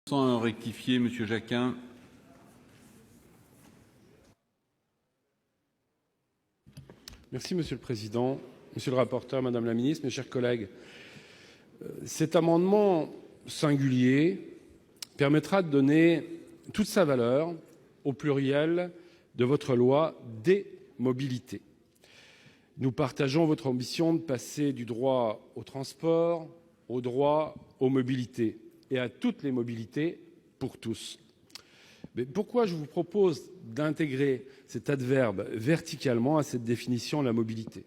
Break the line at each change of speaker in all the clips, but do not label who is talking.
Sans rectifier, Monsieur Jacquin.
Merci Monsieur le Président, Monsieur le rapporteur, Madame la Ministre, mes chers collègues. Cet amendement singulier permettra de donner toute sa valeur au pluriel de votre loi des mobilités. Nous partageons votre ambition de passer du droit au transport au droit aux mobilités et à toutes les mobilités pour tous. Mais pourquoi je vous propose d'intégrer cet adverbe verticalement à cette définition de la mobilité?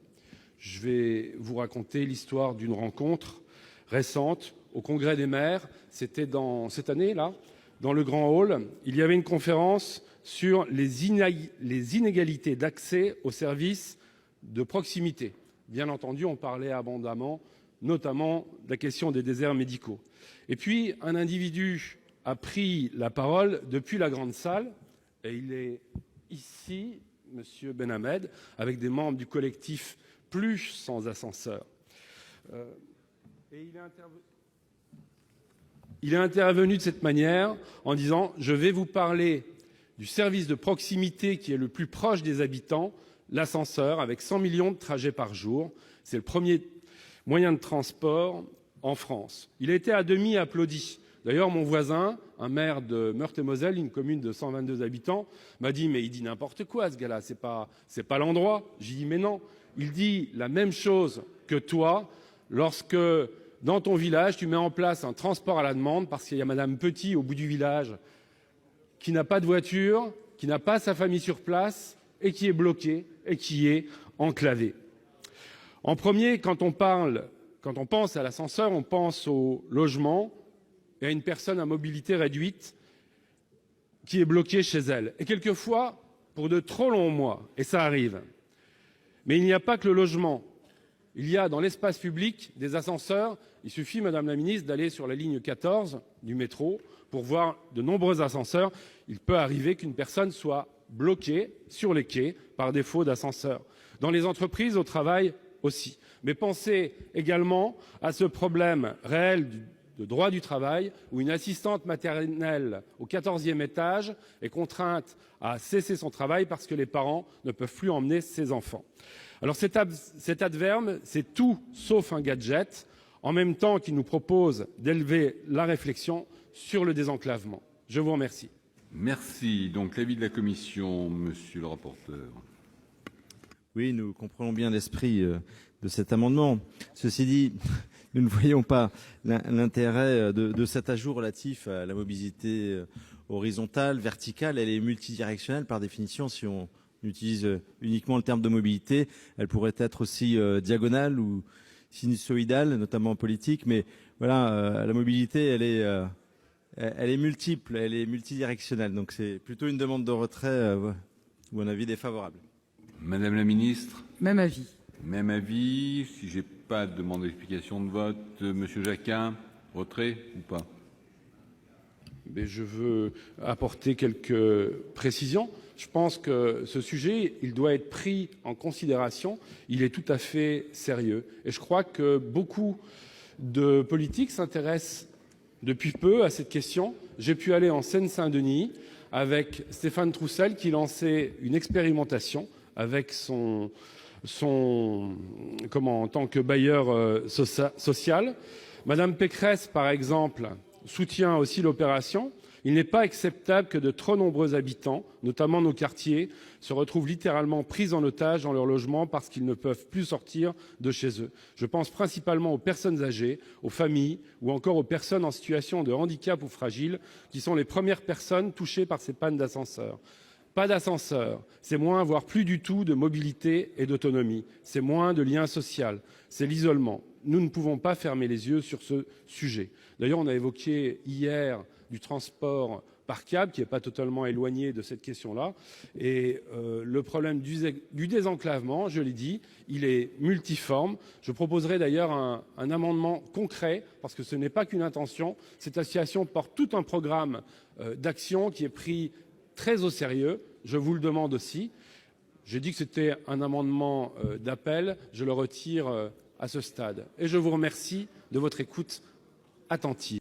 Je vais vous raconter l'histoire d'une rencontre récente au Congrès des maires. C'était cette année-là, dans le Grand Hall. Il y avait une conférence sur les inégalités d'accès aux services de proximité. Bien entendu, on parlait abondamment, notamment de la question des déserts médicaux. Et puis, un individu a pris la parole depuis la grande salle, et il est ici, Monsieur Benhamed, avec des membres du collectif Plus sans ascenseur. Et il est intervenu de cette manière en disant « Je vais vous parler du service de proximité qui est le plus proche des habitants, l'ascenseur, avec 100 millions de trajets par jour. C'est le premier moyen de transport en France. » Il a été à demi applaudi. D'ailleurs, mon voisin, un maire de Meurthe-et-Moselle, une commune de 122 habitants, m'a dit « Mais il dit n'importe quoi, ce gars-là, c'est pas l'endroit. » J'ai dit « Mais non, il dit la même chose que toi lorsque, dans ton village, tu mets en place un transport à la demande parce qu'il y a Madame Petit au bout du village qui n'a pas de voiture, qui n'a pas sa famille sur place et qui est bloquée et qui est enclavée. » En premier, quand on pense à l'ascenseur, on pense au logement et à une personne à mobilité réduite qui est bloquée chez elle. Et quelquefois, pour de trop longs mois, et ça arrive. Mais il n'y a pas que le logement. Il y a dans l'espace public des ascenseurs. Il suffit, Madame la Ministre, d'aller sur la ligne 14 du métro pour voir de nombreux ascenseurs. Il peut arriver qu'une personne soit bloquée sur les quais par défaut d'ascenseur. Dans les entreprises, au travail aussi. Mais pensez également à ce problème réel de droit du travail où une assistante maternelle au 14e étage est contrainte à cesser son travail parce que les parents ne peuvent plus emmener ses enfants. Alors cet adverbe, c'est tout sauf un gadget, en même temps qu'il nous propose d'élever la réflexion sur le désenclavement. Je vous remercie.
Merci. Donc l'avis de la commission, monsieur le rapporteur.
Oui, nous comprenons bien l'esprit de cet amendement. Ceci dit, nous ne voyons pas l'intérêt de cet ajout relatif à la mobilité horizontale, verticale. Elle est multidirectionnelle par définition. Si on utilise uniquement le terme de mobilité, elle pourrait être aussi diagonale ou sinusoïdale, notamment en politique. Mais voilà, la mobilité, elle est multiple, elle est multidirectionnelle. Donc c'est plutôt une demande de retrait ou un avis défavorable.
Madame la Ministre.
Même avis.
Même avis. Si je n'ai pas de demande d'explication de vote, Monsieur Jacquin, retrait ou pas?
Mais je veux apporter quelques précisions. Je pense que ce sujet, il doit être pris en considération. Il est tout à fait sérieux. Et je crois que beaucoup de politiques s'intéressent depuis peu à cette question. J'ai pu aller en Seine-Saint-Denis avec Stéphane Troussel qui lançait une expérimentation avec en tant que bailleur social. Madame Pécresse, par exemple, soutient aussi l'opération. Il n'est pas acceptable que de trop nombreux habitants, notamment nos quartiers, se retrouvent littéralement pris en otage dans leur logement parce qu'ils ne peuvent plus sortir de chez eux. Je pense principalement aux personnes âgées, aux familles ou encore aux personnes en situation de handicap ou fragiles qui sont les premières personnes touchées par ces pannes d'ascenseur. Pas d'ascenseur, c'est moins, voire plus du tout de mobilité et d'autonomie. C'est moins de lien social, c'est l'isolement. Nous ne pouvons pas fermer les yeux sur ce sujet. D'ailleurs, on a évoqué hier du transport par câble, qui n'est pas totalement éloigné de cette question-là. Et le problème du désenclavement, je l'ai dit, il est multiforme. Je proposerai d'ailleurs un amendement concret, parce que ce n'est pas qu'une intention. Cette association porte tout un programme d'action qui est pris très au sérieux. Je vous le demande aussi. J'ai dit que c'était un amendement d'appel. Je le retire à ce stade. Et je vous remercie de votre écoute attentive.